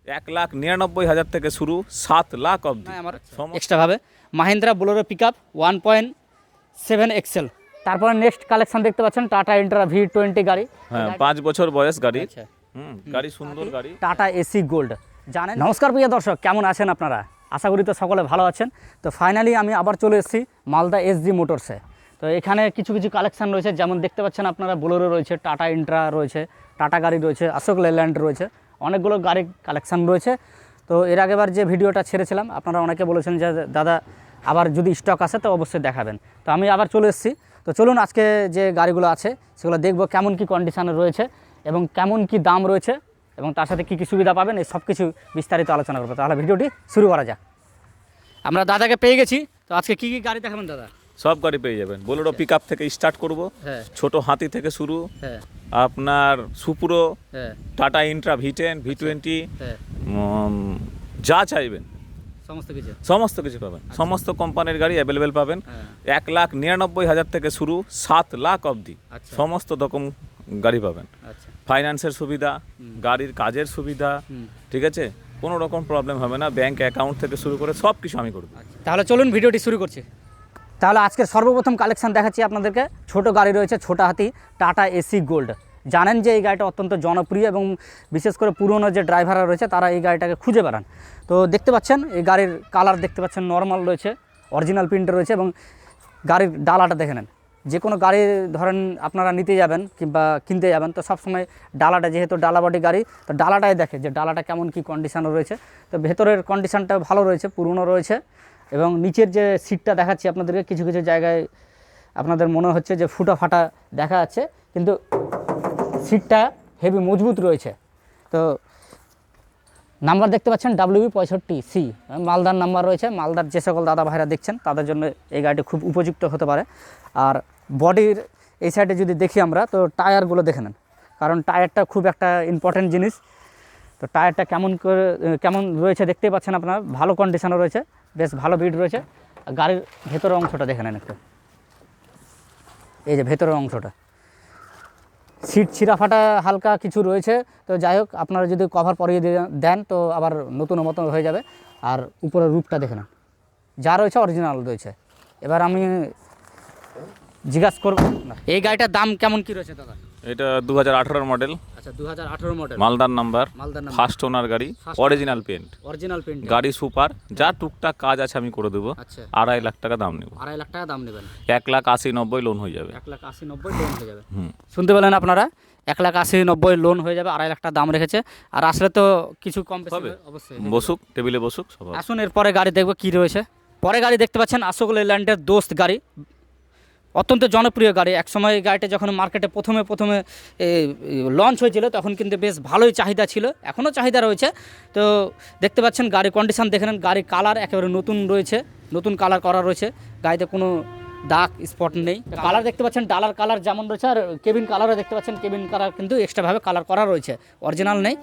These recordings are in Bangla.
1,99,000 থেকে শুরু 7 লাখ অবধি আমার এক্সট্রাভাবে মাহিন্দ্রা বোলেরো পিকআপ 1.7 এক্সেল। তারপরে নেক্সট কালেকশন দেখতে পাচ্ছেন টাটা ইন্ট্রা V20 গাড়ি। হ্যাঁ 5 বছর বয়স গাড়ি। গাড়ি সুন্দর গাড়ি, টাটা এসি গোল্ড জানেন। নমস্কার প্রিয় দর্শক, কেমন আছেন আপনারা? আশা করি তো সকলে ভালো আছেন। তো ফাইনালি আমি আবার চলে এসেছি মালদা SG মোটরসে। তো এখানে কিছু কিছু কালেকশান রয়েছে, যেমন দেখতে পাচ্ছেন আপনারা বোলেরো রয়েছে, টাটা ইন্ট্রা রয়েছে, টাটা গাড়ি রয়েছে, অশোক লেল্যান্ড রয়েছে, অনেকগুলো গাড়ির কালেকশান রয়েছে। তো এর আগেবার যে ভিডিওটা ছেড়েছিলাম আপনারা অনেকে বলেছেন যে দাদা আবার যদি স্টক আসে তো অবশ্যই দেখাবেন। তো আমি আবার চলে এসেছি। তো চলুন আজকে যে গাড়িগুলো আছে সেগুলো দেখব কেমন কি কন্ডিশানে রয়েছে এবং কেমন কি দাম রয়েছে এবং তার সাথে কী কী সুবিধা পাবেন, এই সব কিছু বিস্তারিত আলোচনা করবো। তাহলে ভিডিওটি শুরু করা যাক। আমরা দাদাকে পেয়ে গেছি। তো আজকে কী কী গাড়ি দেখাবেন দাদা? সব গাড়ি পেয়ে যাবেন। বোলেরো পিকআপ থেকে স্টার্ট করব, ছোট হাতি থেকে শুরু, আপনার সুপুরো, টাটা ইন্ট্রা V10 V20, যা চাইবেন সমস্ত কিছু পাবেন। সমস্ত কোম্পানির গাড়ি অ্যাভেলেবেল পাবেন। 1,99,000 থেকে শুরু 7 লাখ অবধি সমস্ত রকম গাড়ি পাবেন। ফাইন্যান্সের সুবিধা, গাড়ির কাজের সুবিধা, ঠিক আছে, কোনো রকম প্রবলেম হবে না। ব্যাংক অ্যাকাউন্ট থেকে শুরু করে সব কিছু আমি করব। তাহলে চলুন ভিডিওটি শুরু করছি। তাহলে আজকের সর্বপ্রথম কালেকশন দেখাচ্ছি আপনাদেরকে। ছোট গাড়ি রয়েছে, ছোট হাতি, টাটা এসি গোল্ড। জানেন যে এই গাড়িটা অত্যন্ত জনপ্রিয় এবং বিশেষ করে পুরনো যে ড্রাইভাররা রয়েছে তারা এই গাড়িটাকে খুঁজে বেড়ান। তো দেখতে পাচ্ছেন এই গাড়ির কালার দেখতে পাচ্ছেন নর্মাল রয়েছে, অরিজিনাল প্রিন্টে রয়েছে এবং গাড়ির ডালাটা দেখে নেন। যে কোনো গাড়ি ধরেন আপনারা নিতে যাবেন কিংবা কিনতে যাবেন তো সবসময় ডালাটা, যেহেতু ডালাবাটি গাড়ি, তো ডালাটাই দেখে যে ডালাটা কেমন কি কন্ডিশানে রয়েছে। তো ভেতরের কন্ডিশানটা ভালো রয়েছে, পুরনো রয়েছে এবং নিচের যে সিটটা দেখাচ্ছি আপনাদেরকে, কিছু কিছু জায়গায় আপনাদের মনে হচ্ছে যে ফুটা ফাটা দেখা যাচ্ছে, কিন্তু সিটটা হেভি মজবুত রয়েছে। তো নাম্বার দেখতে পাচ্ছেন WB65C, মালদার নাম্বার রয়েছে। মালদার যে সকল দাদা ভাইরা দেখছেন তাদের জন্য এই গাড়িটি খুব উপযুক্ত হতে পারে। আর বডির এই সাইডে যদি দেখি আমরা, তো টায়ারগুলো দেখে নেন, কারণ টায়ারটা খুব একটা ইম্পর্টেন্ট জিনিস। তো টায়ারটা কেমন রয়েছে দেখতেই পাচ্ছেন আপনারা, ভালো কন্ডিশনে রয়েছে, বেশ ভালো বিট রয়েছে। গাড়ির ভেতরের অংশটা দেখে নেন একটু, এই যে ভেতরের অংশটা, সিট ছিঁড়া ফাটা হালকা কিছু রয়েছে। তো যাই হোক, আপনারা যদি কভার পরিয়ে দেন তো আবার নতুন মতো হয়ে যাবে। আর উপরের রূপটা দেখে নেন, যা রয়েছে অরিজিনাল রয়েছে। এবার আমি জিজ্ঞাসা করব এই গাড়িটার দাম কেমন কি রয়েছে দাদা? এটা 2018 মডেল। আচ্ছা 2018 মডেল, মালদার নাম্বার, ফার্স্ট ওনার গাড়ি, অরিজিনাল পেন্ট, গাড়ি সুপার, যা টুকটাক কাজ আছে আমি করে দেবো। 2.5 লাখ টাকা দাম নেব। 2.5 লাখ টাকা দাম নেবেন? 1,80,90 লোন হয়ে যাবে। 1,80,90 লোন হয়ে যাবে। শুনতে পেলেন আপনারা, 1,80,90 লোন হয়ে যাবে, 2.5 লাখ টাকা দাম রেখেছে। আর আসলে তো কিছু কম হবে অবশ্যই। বসুক, টেবিলে বসুক সব। আসুন এরপরে গাড়ি দেখবো কি রয়েছে। পরে গাড়ি দেখতে পাচ্ছেন অশোক লেল্যান্ডের দোস্ত গাড়ি, অত্যন্ত জনপ্রিয় গাড়ি। একসময় এই গাড়িটা যখন মার্কেটে প্রথমে লঞ্চ হয়েছিল তখন কিন্তু বেশ ভালোই চাহিদা ছিল, এখনও চাহিদা রয়েছে। তো দেখতে পাচ্ছেন গাড়ির কন্ডিশন দেখে নেন, গাড়ির কালার একেবারে নতুন রয়েছে, নতুন কালার করা রয়েছে, গাড়িতে কোনো দাগ স্পট নেই। কালার দেখতে পাচ্ছেন ডালার কালার যেমন রয়েছে, আর কেবিন কালারও দেখতে পাচ্ছেন, কেবিন কালার কিন্তু এক্সট্রাভাবে কালার করা রয়েছে, অরিজিনাল নেই।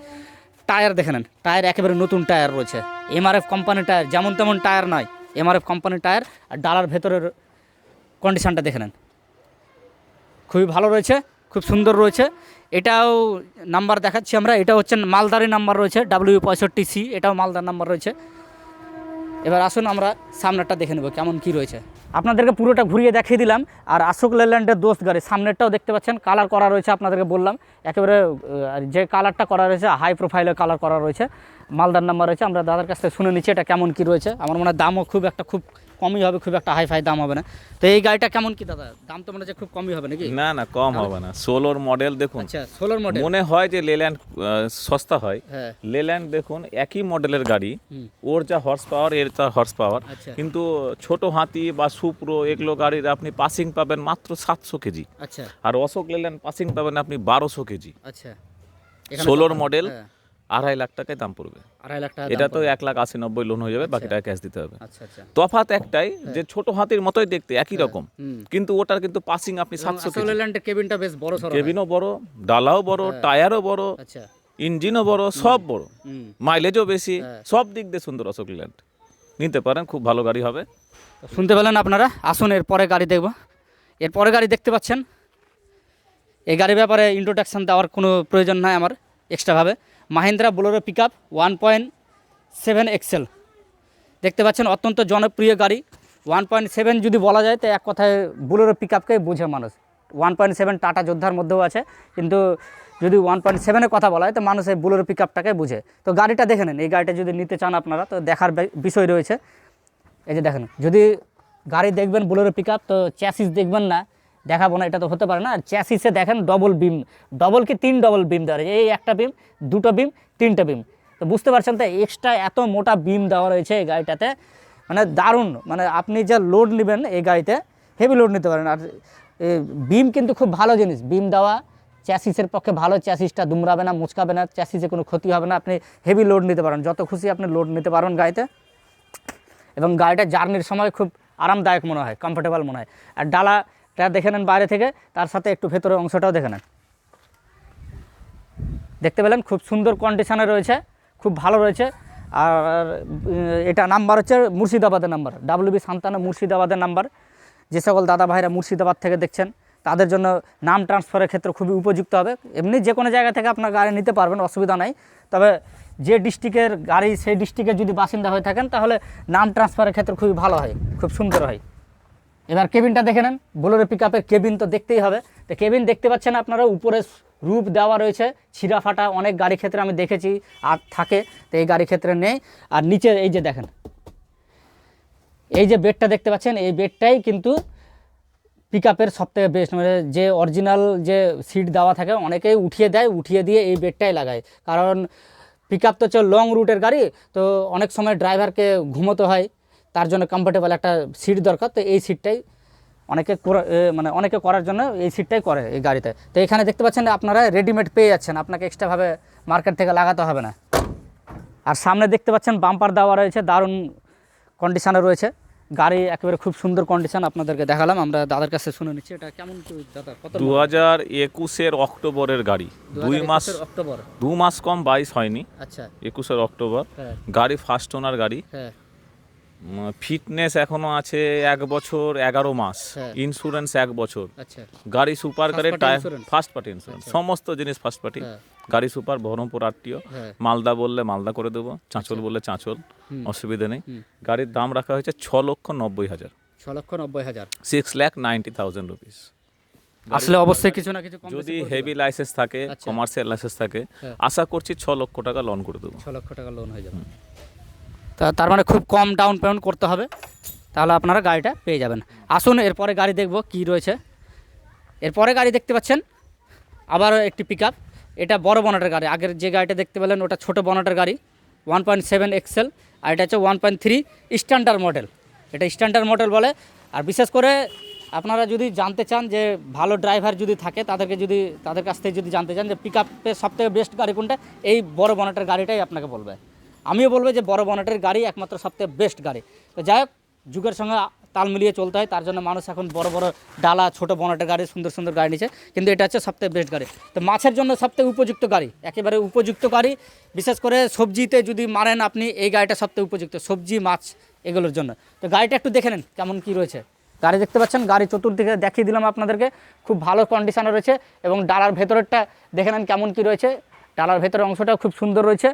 টায়ার দেখে নেন, টায়ার একেবারে নতুন টায়ার রয়েছে, MRF কোম্পানির টায়ার, যেমন তেমন টায়ার নয়, MRF কোম্পানির টায়ার। আর ডালার ভেতরের কন্ডিশানটা দেখে নেন, খুবই ভালো রয়েছে, খুব সুন্দর রয়েছে। এটাও নাম্বার দেখাচ্ছি আমরা, এটা হচ্ছে মালদারি নাম্বার রয়েছে, WB65C, এটাও মালদার নাম্বার রয়েছে। এবার আসুন আমরা সামনেরটা দেখে নেব কেমন কি রয়েছে। আপনাদেরকে পুরোটা ঘুরিয়ে দেখিয়ে দিলাম। আর অশোক লেল্যান্ডের দোস্ত গাড়ি সামনেরটাও দেখতে পাচ্ছেন, কালার করা রয়েছে, আপনাদেরকে বললাম একেবারে যে কালারটা করা রয়েছে হাই প্রোফাইলের কালার করা রয়েছে, মালদার নাম্বার রয়েছে। আমরা দাদার কাছ থেকে শুনে নিচ্ছি এটা কেমন কি রয়েছে। আমার মনে হয় দামও খুব কমই হবে, খুব একটা হাই দাম হবে না। তো এই গাড়িটা কেমন কি দাদা দাম? তো মনে হচ্ছে খুব কমই হবে নাকি? না কম হবে না। 16 মডেল দেখুন। আচ্ছা 16 মডেল। মনে হয় যে লেল্যান্ড সস্তা হয়, লেল্যান্ড দেখুন একই মডেলের গাড়ি, ওর যা হর্স পাওয়ার এর যা হর্স পাওয়ার, কিন্তু ছোট হাতি বা সুপ্রো এগুলো গাড়ির আপনি পাসিং পাবেন মাত্র 700 কেজি। আচ্ছা। আর অশোক লেল্যান্ড পাসিং পাবেন আপনি 1200 কেজি। আচ্ছা। 16 মডেল 2.5 লাখ টাকায় দাম পড়বে। 2.5 লাখ টাকা এটা তো 1,80,90 লোন হয়ে যাবে, বাকি টাকা ক্যাশ দিতে হবে। আচ্ছা আচ্ছা। তফাৎ একটাই যে ছোট হাতির মতোই দেখতে, একই রকম, কিন্তু ওটার কিন্তু পাসিং আপনি 700 কেজি। লেল্যান্ডের কেবিনটা বেশ বড় সরো, কেবিনও বড়, ডালাও বড়, টায়ারও বড়, আচ্ছা, ইঞ্জিনও বড়, সব বড়, মাইলেজও বেশি, সব দিক দিয়ে সুন্দর। অশোক লেল্যান্ড নিতে পারেন, খুব ভালো গাড়ি হবে। শুনতে পেলেন আপনারা। আসুন এরপরে গাড়ি দেখব। এরপরে গাড়ি দেখতে পাচ্ছেন, এই গাড়ির ব্যাপারে ইন্ট্রোডাকশান দেওয়ার কোনো প্রয়োজন নাই আমার এক্সট্রাভাবে। Mahindra Bolero pick up 1.7 XL দেখতে পাচ্ছেন, অত্যন্ত জনপ্রিয় গাড়ি। 1.7 যদি বলা যায় তো এক কথায় বোলেরো পিক আপকেই বোঝে মানুষ। 1.7 টাটা যোদ্ধার মধ্যেও আছে, কিন্তু যদি 1.7-এর কথা বলা হয় তো মানুষ এই বোলেরো পিক আপটাকে বুঝে। তো গাড়িটা দেখে নেন, এই গাড়িটা যদি নিতে চান আপনারা তো দেখার বিষয় রয়েছে। এই যে দেখেন, যদি গাড়ি দেখবেন বোলেরো পিক আপ তো চ্যাসিস দেখবেন না, দেখাবো না, এটা তো হতে পারে না। আর চ্যাসিসে দেখেন ডবল বিম, ডবল কি 3 ডবল বিম দেওয়া রয়েছে, এই একটা বিম, দুটো বিম, 3টে বিম। তো বুঝতে পারছেন তো এক্সট্রা এত মোটা বিম দেওয়া রয়েছে এই গাড়িটাতে, মানে দারুণ। মানে আপনি যা লোড নেবেন এই গাড়িতে হেভি লোড নিতে পারেন। আর বিম কিন্তু খুব ভালো জিনিস, বিম দেওয়া চ্যাসিসের পক্ষে ভালো। চ্যাসিসটা দুমড়াবে না, মুচকাবে না, চ্যাসিসে কোনো ক্ষতি হবে না, আপনি হেভি লোড নিতে পারেন, যত খুশি আপনি লোড নিতে পারেন গাড়িতে। এবং গাড়িটা জার্নির সময় খুব আরামদায়ক মনে হয়, কমফোর্টেবল মনে হয়। আর ডালাটা দেখে নেন বাইরে থেকে, তার সাথে একটু ভেতরের অংশটাও দেখে নেন। দেখতে পেলেন খুব সুন্দর কন্ডিশনে রয়েছে, খুব ভালো রয়েছে। আর এটা নাম্বার হচ্ছে মুর্শিদাবাদের নাম্বার, WB57 মুর্শিদাবাদের নাম্বার। যে সকল দাদা ভাইরা মুর্শিদাবাদ থেকে দেখছেন তাদের জন্য নাম ট্রান্সফারের ক্ষেত্রে খুবই উপযুক্ত হবে। এমনি যে কোনো জায়গা থেকে আপনার গাড়ি নিতে পারবেন, অসুবিধা নাই। তবে যে ডিস্ট্রিক্টের গাড়ি সেই ডিস্ট্রিক্টের যদি বাসিন্দা হয়ে থাকেন তাহলে নাম ট্রান্সফারের ক্ষেত্রে খুবই ভালো হয়, খুব সুন্দর হয়। এবার কেবিনটা দেখে নেন, বোলেরো পিক আপের কেবিন তো দেখতেই হবে। তো কেবিন দেখতে পাচ্ছেন আপনারা, উপরে রূপ দেওয়া রয়েছে, ছিঁড়া ফাটা অনেক গাড়ি ক্ষেত্রে আমি দেখেছি আর থাকে, তো এই গাড়ি ক্ষেত্রে নেই। আর নিচে এই যে দেখেন, এই যে বেডটা দেখতে পাচ্ছেন, এই বেডটাই কিন্তু পিক আপের সবথেকে বেস্ট। মানে যে অরিজিনাল যে সিট দেওয়া থাকে অনেকেই উঠিয়ে দেয়, উঠিয়ে দিয়ে এই বেডটাই লাগায়। কারণ পিক আপ তো হচ্ছে লং রুটের গাড়ি, তো অনেক সময় ড্রাইভারকে ঘুমোতে হয়, তার জন্য কমফোর্টেবল একটা সিট দরকার। তো এই সিটটাই অনেকে করার জন্য এই সিটটাই করে এই গাড়িতে। তো এখানে দেখতে পাচ্ছেন আপনারা রেডিমেড পেয়ে যাচ্ছেন, আপনাকে এক্সট্রাভাবে মার্কেট থেকে লাগাতে হবে না। আর সামনে দেখতে পাচ্ছেন বাম্পার দেওয়া রয়েছে, দারুণ কন্ডিশনে রয়েছে গাড়ি, একেবারে খুব সুন্দর কন্ডিশন। আপনাদেরকে দেখালাম, আমরা দাদার কাছে শুনে নিচ্ছি এটা কেমন কি দাদা। কত 2021-এর অক্টোবরের গাড়ি, 2 মাস কম 22 হয়নি। আচ্ছা, 21-এর অক্টোবর হ্যাঁ গাড়ি, ফার্স্ট ওনার গাড়ি। হ্যাঁ ফিটনেস এখনো আছে 1 বছর 11 মাস, হ্যাঁ। ইন্স্যুরেন্স 1 বছর। আচ্ছা, গাড়ি সুপার, গাড়ির party tyre insurance? First party insurance, সমস্ত জিনিস ফার্স্ট পার্টি। হ্যাঁ। গাড়ি সুপার, বহরমপুর আরটিও। হ্যাঁ। মালদা বললে মালদা করে দেবো, চাঁচল বললে চাঁচল, অসুবিধা নেই। গাড়ির দাম রাখা হয়েছে 6,90,000, 6,90,000। 6,90,000 রুপিস। আসলে অবশ্যই কিছু না কিছু কম যদি হেভি লাইসেন্স থাকে, আচ্ছা। কমার্শিয়াল লাইসেন্স থাকে, হ্যাঁ। আশা করছি 6 লক্ষ টাকা লোন করে দেবো। 6 লক্ষ টাকা লোন হয়ে যাবে। তার মানে খুব কম ডাউন পেমেন্ট করতে হবে, তাহলে আপনারা গাড়িটা পেয়ে যাবেন। আসুন এরপরে গাড়ি দেখব কি রয়েছে। এরপরে গাড়ি দেখতে পাচ্ছেন আবার একটি পিক আপ, এটা বড় বনেটের গাড়ি। আগের যে গাড়িটা দেখতে পেলেন ওটা ছোট বনেটের গাড়ি, 1.7 এক্সেল, আর এটা হচ্ছে 1.3 স্ট্যান্ডার্ড মডেল। এটা স্ট্যান্ডার্ড মডেল বলে। আর বিশেষ করে আপনারা যদি জানতে চান যে ভালো ড্রাইভার যদি থাকে তাদের কাছ থেকে যদি জানতে চান যে পিক আপের সবথেকে বেস্ট গাড়ি কোনটা, এই বড় বনেটের গাড়িটাই আপনাকে বলবে। আমিও বলবো যে বড় বনেটের গাড়ি একমাত্র সবথেকে বেস্ট গাড়ি। তো যাই হোক, যুগের সঙ্গে তাল মিলিয়ে চলতে হয়, তার জন্য মানুষ এখন বড় বড় ডালা, ছোট বনেটের গাড়ি, সুন্দর সুন্দর গাড়ি নিচ্ছে, কিন্তু এটা হচ্ছে সবথেকে বেস্ট গাড়ি। তো মাছের জন্য সবথেকে উপযুক্ত গাড়ি, একেবারে উপযুক্ত গাড়ি। বিশেষ করে সবজিতে যদি মারেন আপনি, এই গাড়িটা সবথেকে উপযুক্ত, সবজি মাছ এগুলোর জন্য। তো গাড়িটা একটু দেখে নেন কেমন কী রয়েছে। গাড়ি দেখতে পাচ্ছেন, গাড়ি চতুর্দিকে দেখিয়ে দিলাম আপনাদেরকে, খুব ভালো কন্ডিশনে রয়েছে। এবং ডালার ভেতরেরটা দেখে নেন কেমন কী রয়েছে, ডালার ভেতরের অংশটাও খুব সুন্দর রয়েছে।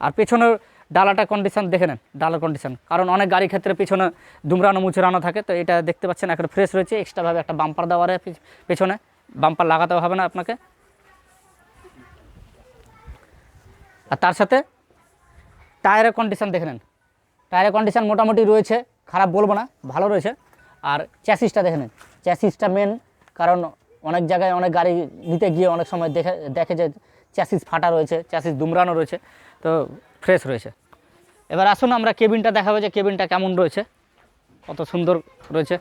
আর পেছনের ডালাটা কন্ডিশন দেখে নেন, ডালার কন্ডিশন, কারণ অনেক গাড়ির ক্ষেত্রে পেছনে দুমড়ানো মুচড়ানো থাকে, তো এটা দেখতে পাচ্ছেন একটা ফ্রেশ রয়েছে। এক্সট্রাভাবে একটা বাম্পার দেওয়া রয়েছে পেছনে, বাম্পার লাগাতেও হবে না আপনাকে। আর তার সাথে টায়ারের কন্ডিশন দেখে নেন, টায়ারের কন্ডিশন মোটামুটি রয়েছে, খারাপ বলবো না, ভালো রয়েছে। আর চ্যাসিসটা দেখে নেন, চ্যাসিসটা মেন, কারণ অনেক জায়গায় অনেক গাড়ি নিতে গিয়ে অনেক সময় দেখে যে চ্যাসিস ফাটা রয়েছে, চ্যাসিস দুমড়ানো রয়েছে, তো ফ্রেশ রয়েছে। এবার আসুন আমরা কেবিনটা দেখাবো যে কেবিনটা কেমন রয়েছে, কত সুন্দর রয়েছে।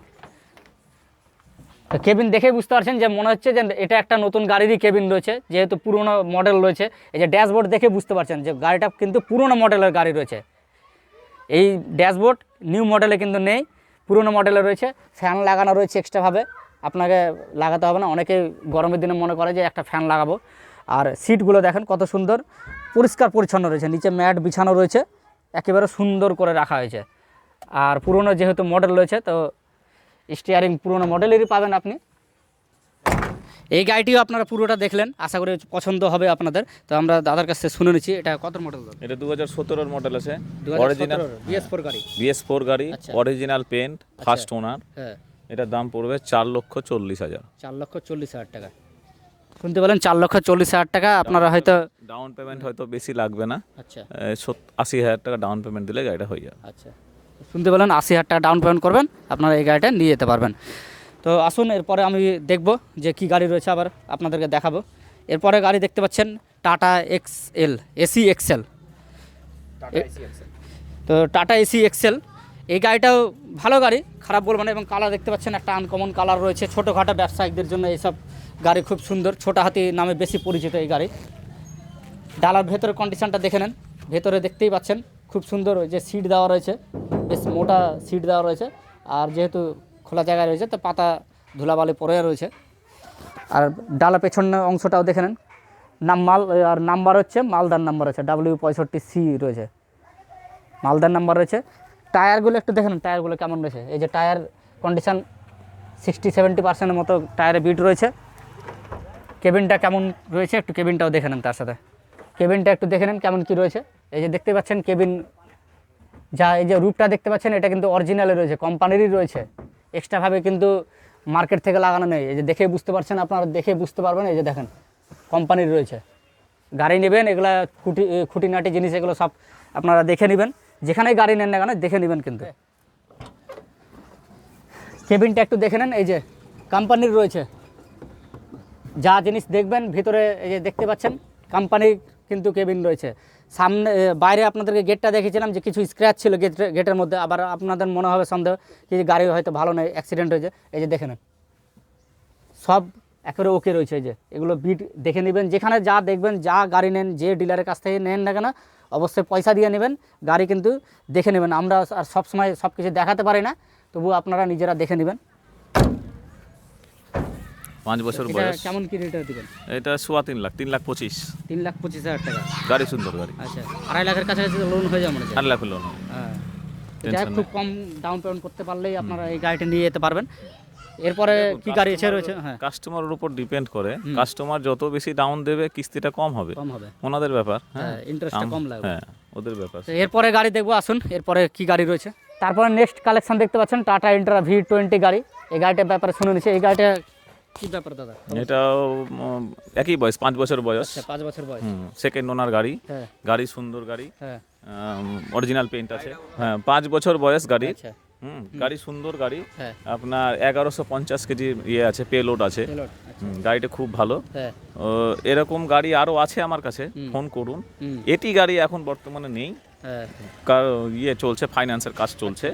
তো কেবিন দেখে বুঝতে পারছেন যে মনে হচ্ছে যে এটা একটা নতুন গাড়িরই কেবিন রয়েছে, যেহেতু পুরনো মডেল রয়েছে। এই যে ড্যাশবোর্ড দেখে বুঝতে পারছেন যে গাড়িটা কিন্তু পুরনো মডেলের গাড়ি রয়েছে। এই ড্যাশবোর্ড নিউ মডেলে কিন্তু নেই, পুরনো মডেলে রয়েছে। ফ্যান লাগানো রয়েছে এক্সট্রাভাবে, আপনাকে লাগাতে হবে না। অনেকে গরমের দিনে মনে করে যে একটা ফ্যান লাগাবো। আর সিটগুলো দেখেন কত সুন্দর পরিষ্কার পরিচ্ছন্ন রয়েছে, নিচে ম্যাট বিছানো রয়েছে, একেবারে সুন্দর করে রাখা হয়েছে। আর পুরনো যেহেতু মডেল রয়েছে, তো স্টিয়ারিং পুরনো মডেলেরই পাবেন আপনি। এই গাড়িটিও আপনারা পুরোটা দেখলেন, আশা করি পছন্দ হবে আপনাদের। তো আমরা দাদার কাছ থেকে শুনে নিচ্ছি, এটা কত মডেল? এটা 2017 মডেল আছে, 2017 অরিজিনাল BS4 গাড়ি। BS4 গাড়ি, আচ্ছা। Original paint, first owner. হ্যাঁ, এটার দাম পড়বে 4,40,000। 4,40,000 টাকা। শুনতে পেলেন, 4,40,000 টাকা। আপনারা হয়তো ডাউন পেমেন্ট হয়তো বেশি লাগবে না, আচ্ছা 80,000 টাকা ডাউন পেমেন্ট দিলে গাড়িটা হয়ে যাবে। আচ্ছা, শুনতে পেলেন, 80,000 টাকা ডাউন পেমেন্ট করবেন, আপনারা এই গাড়িটা নিয়ে যেতে পারবেন। তো আসুন, এরপরে আমি দেখব যে কি গাড়ি রয়েছে, আবার আপনাদেরকে দেখাবো। এরপরে গাড়ি দেখতে পাচ্ছেন টাটা এক্সএল, এসি এক্সএল। তো টাটা এসি এক্সএল, এই গাড়িটাও ভালো গাড়ি, খারাপ বলবো না। এবং কালার দেখতে পাচ্ছেন, একটা আনকমন কালার রয়েছে। ছোটোখাটো ব্যবসায়িকদের জন্য এইসব গাড়ি খুব সুন্দর, ছোটো হাতি নামে বেশি পরিচিত এই গাড়ি। ডালার ভেতরের কন্ডিশনটা দেখে নেন, ভেতরে দেখতেই পাচ্ছেন খুব সুন্দর ওই যে সিট দেওয়া রয়েছে, বেশ মোটা সিট দেওয়া রয়েছে। আর যেহেতু খোলা জায়গায় রয়েছে, তো পাতা ধুলাবালি পড়ে রয়েছে। আর ডালা পেছনের অংশটাও দেখে নেন, আর নাম্বার হচ্ছে মালদার নাম্বার আছে, W65C রয়েছে, মালদার নাম্বার রয়েছে। টায়ারগুলো একটু দেখে নেন, টায়ারগুলো কেমন রয়েছে। এই যে টায়ার কন্ডিশন 60-70% মতো টায়ারে বিট রয়েছে। কেবিনটা কেমন রয়েছে, একটু কেবিনটাও দেখে নেন, তার সাথে কেবিনটা একটু দেখে নেন কেমন কী রয়েছে। এই যে দেখতে পাচ্ছেন কেবিন, যা এই যে রূপটা দেখতে পাচ্ছেন, এটা কিন্তু অরিজিনালে রয়েছে, কোম্পানিরই রয়েছে, এক্সট্রাভাবে কিন্তু মার্কেট থেকে লাগানো নেই। এই যে দেখে বুঝতে পারছেন, আপনারা দেখে বুঝতে পারবেন। এই যে দেখেন, কোম্পানির রয়েছে। গাড়ি নেবেন, এগুলা খুঁটিনাটি জিনিস এগুলো সব আপনারা দেখে নেবেন, যেখানেই গাড়ি নেন না কেন দেখে নেবেন। কিন্তু কেবিনটা একটু দেখে নেন, এই যে কোম্পানির রয়েছে, যা জিনিস দেখবেন ভিতরে এই যে দেখতে পাচ্ছেন কোম্পানির কিন্তু কেবিন রয়েছে। সামনে বাইরে আপনাদেরকে গেটটা দেখেছিলাম যে কিছু স্ক্র্যাচ ছিল গেটের মধ্যে, আবার আপনাদের মনে হবে সন্দেহ কি গাড়ি হয়তো ভালো নয়, অ্যাক্সিডেন্ট হয়েছে। এই যে দেখে নেন, সব একেবারে ওকে রয়েছে। এই যে এগুলো বিট দেখে নেবেন, যেখানে যা দেখবেন, যা গাড়ি নেন, যে ডিলারের কাছ থেকে নেন না কেন অবশ্যই পয়সা দিয়ে নেবেন, গাড়ি কিন্তু দেখে নেবেন। আমরা আর সবসময় সব কিছু দেখাতে পারি না, তবু আপনারা নিজেরা দেখে নেবেন। 5 বছর বয়স। কেমন কি রেটে দিবেন? এটা 3.5 লাখ, 3,25,000। 3,25,000 টাকা। গাড়ি সুন্দর গাড়ি। আচ্ছা, 2.5 লাখের কাছাকাছি লোন হয়ে যাবে মনে হয়। 4 লাখ লোন। হ্যাঁ, যাই হোক, খুব কম ডাউন পেমেন্ট করতে পারলেই আপনারা এই গাড়িটা নিয়ে যেতে পারবেন। এরপরে কি গাড়ি এসে রয়েছে? হ্যাঁ, কাস্টমারের উপর ডিপেন্ড করে, কাস্টমার যত বেশি ডাউন দেবে কিস্তিটা কম হবে, ওনাদের ব্যাপার। হ্যাঁ, ইন্টারেস্টটা কম লাগবে। হ্যাঁ, ওদের ব্যাপার। তো এরপরে গাড়ি দেখবো, আসুন এরপরে কি গাড়ি রয়েছে। তারপরে নেক্সট কালেকশন দেখতে পাচ্ছেন টাটা ইন্ট্রা V20 গাড়ি। এই গাড়িটার ব্যাপারে শুনে নিচ্ছি। এই গাড়িটা কি ব্যাপার দাদা? এটাও একই বয়স, 5 বছর বয়স। 5 বছর বয়স। সেকেন্ড ওনার গাড়ি। হ্যাঁ, গাড়ি সুন্দর গাড়ি। হ্যাঁ, অরিজিনাল পেইন্ট আছে। হ্যাঁ, 5 বছর বয়স গাড়ি। আচ্ছা, গাড়ি সুন্দর গাড়ি। হ্যাঁ, আপনার 1150 কেজি ইয়ে আছে, পেলোড আছে। গাড়িটা খুব ভালো। হ্যাঁ, এরকম গাড়ি আরও আছে আমার কাছে, ফোন করুন। এটি গাড়ি এখন বর্তমানে নেই, হ্যাঁ, ইয়ে চলছে, ফাইন্যান্সের কাজ চলছে।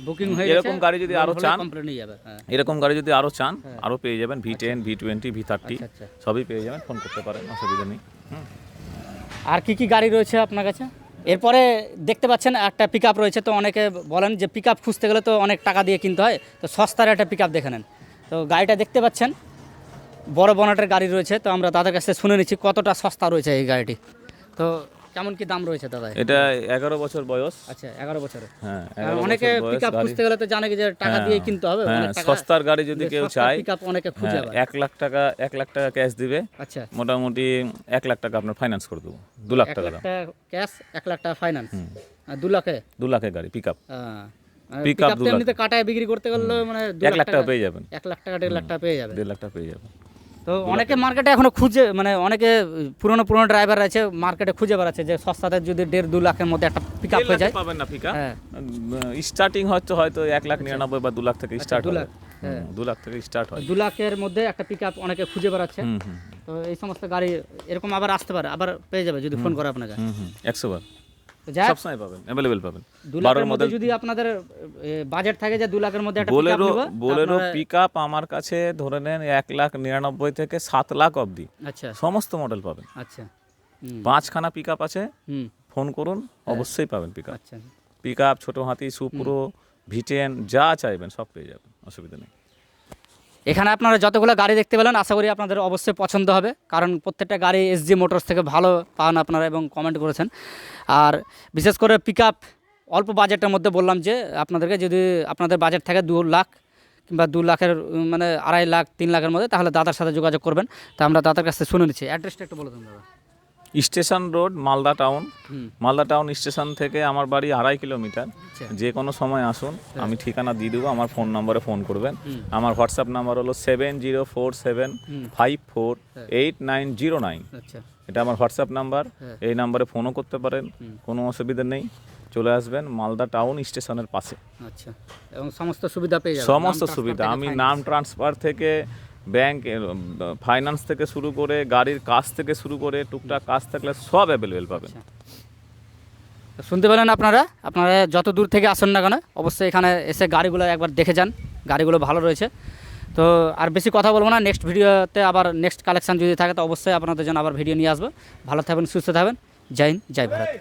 বুকিং হয়ে গেছে। এরকম গাড়ি যদি আরো চান, কমপ্লিট নিয়ে যাবে। হ্যাঁ, এরকম গাড়ি যদি আরো চান, আরো পেয়ে যাবেন। V10, V20, V30 আচ্ছা। সবই পেয়ে যাবেন, ফোন করতে পারেন, অসুবিধা নেই। আর কি কি গাড়ি রয়েছে আপনার কাছে? এরপরে দেখতে পাচ্ছেন একটা পিকআপ রয়েছে। তো অনেকে বলেন যে পিকআপ খুঁজতে গেলে তো অনেক টাকা দিয়ে কিনতে হয়, তো সস্তার একটা পিকআপ দেখে নেন। তো গাড়িটা দেখতে পাচ্ছেন, বড় বনেটের গাড়ি রয়েছে। তো আমরা দাদার কাছে শুনে নিচ্ছি কতটা সস্তা রয়েছে এই গাড়িটি। তো কেমন কি দাম রয়েছে দাদা? এটা 11 বছর বয়স। আচ্ছা, 11 বছরে। হ্যাঁ, অনেকে পিকআপ খুঁজতে গেলে তো জানে যে টাকা দিয়ে কিনতে হবে। সস্তার গাড়ি যদি কেউ চায়, পিকআপ অনেকে খুঁজে পায়। 1 লাখ টাকা ক্যাশ দিবে। আচ্ছা, মোটামুটি 1 লাখ টাকা আপনার ফাইন্যান্স করে দেবো। 2 লাখ টাকা ক্যাশ, 1 লাখ টাকা ফাইন্যান্স। 2 লাখের গাড়ি পিকআপ। পিকআপ এমনিতে কাটায় বিক্রি করতে গেলে মানে 1 লাখ টাকা পেয়ে যাবেন। 1 লাখ টাকা 1.5 লাখ টাকা পেয়ে যাবে। 1.5 লাখ টাকা পেয়ে যাবেন। তো অনেকে মার্কেটে এখনো খুঁজে, মানে অনেকে পুরনো ড্রাইভার আছে মার্কেটে খুঁজে বেড়াচ্ছে যে সস্তাতে যদি 1.5-2 লাখের মধ্যে একটা পিকআপ হয়ে যায়। পাবেন না পিকআপ। স্টার্টিং হয়তো 1,99,000 বা 2 লাখ থেকে স্টার্ট হয়। 2 লাখ থেকে স্টার্ট হয়। 2 লাখের মধ্যে একটা পিকআপ অনেকে খুঁজে বেড়াচ্ছে। তো এই সমস্ত গাড়ি এরকম আবার আসতে পারে, আবার পেয়ে যাবে যদি ফোন করে আপনাকে। 100 বার সব সময় পাবেন, अवेलेबल পাবেন। 2 লাখের মধ্যে যদি আপনাদের বাজেট থাকে যে 2 লাখের মধ্যে একটা পিকআপ নেব, বোলেরো পিকআপ আমার কাছে ধরে নেন 1,99,000 থেকে 7 লাখ অবধি। আচ্ছা, সমস্ত মডেল পাবেন। আচ্ছা, 5খানা পিকআপ আছে, ফোন করুন, অবশ্যই পাবেন পিকআপ। আচ্ছা, পিকআপ, ছোট হাতি, সুপ্রো, V10 যা চাইবেন সব পেয়ে যাবেন, অসুবিধা নেই। এখানে আপনারা যতগুলো গাড়ি দেখতে পেলেন আশা করি আপনাদের অবশ্যই পছন্দ হবে, কারণ প্রত্যেকটা গাড়ি SG মোটরস থেকে ভালো পান আপনারা এবং কমেন্ট করেছেন। আর বিশেষ করে পিকআপ অল্প বাজেটের মধ্যে বললাম যে আপনাদেরকে যদি আপনাদের বাজেট থাকে 2 লাখ কিংবা 2 লাখের মানে 2.5 লাখ 3 লাখের মধ্যে, তাহলে দাদার সাথে যোগাযোগ করবেন। তা আমরা দাদার কাছ থেকে শুনে নিচ্ছি। অ্যাড্রেসটা একটু বলে দিন দাদা। Station road, Malda town. Malda town station থেকে আমার বাড়ি 2.5 কিলোমিটার। যে কোনো সময় আসুন, আমি ঠিকানা দিয়ে দেবো, আমার ফোন নম্বরে ফোন করবেন। আমার হোয়াটসঅ্যাপ নাম্বার হলো 7047548909। আচ্ছা, এটা আমার হোয়াটসঅ্যাপ নাম্বার, এই নাম্বারে ফোনও করতে পারেন, কোনো অসুবিধা নেই। চলে আসবেন মালদা টাউন স্টেশনের পাশে। আচ্ছা, এবং সমস্ত সুবিধা পেয়ে যাবেন। সমস্ত সুবিধা, আমি নাম ট্রান্সফার থেকে ব্যাংক ফাইন্যান্স থেকে শুরু করে গাড়ির কাজ থেকে শুরু করে টুকটাক কাজ থাকলে সব অ্যাভেলেবেল পাবেন। শুনতে পেলেন আপনারা যত দূর থেকে আসুন না কেন, অবশ্যই এখানে এসে গাড়িগুলো একবার দেখে যান, গাড়িগুলো ভালো রয়েছে। তো আর বেশি কথা বলবো না, নেক্সট ভিডিওতে আবার নেক্সট কালেকশান যদি থাকে তো অবশ্যই আপনাদের জন্য আবার ভিডিও নিয়ে আসবো। ভালো থাকবেন, সুস্থ থাকবেন। জয় হিন্দ, জয় ভারত।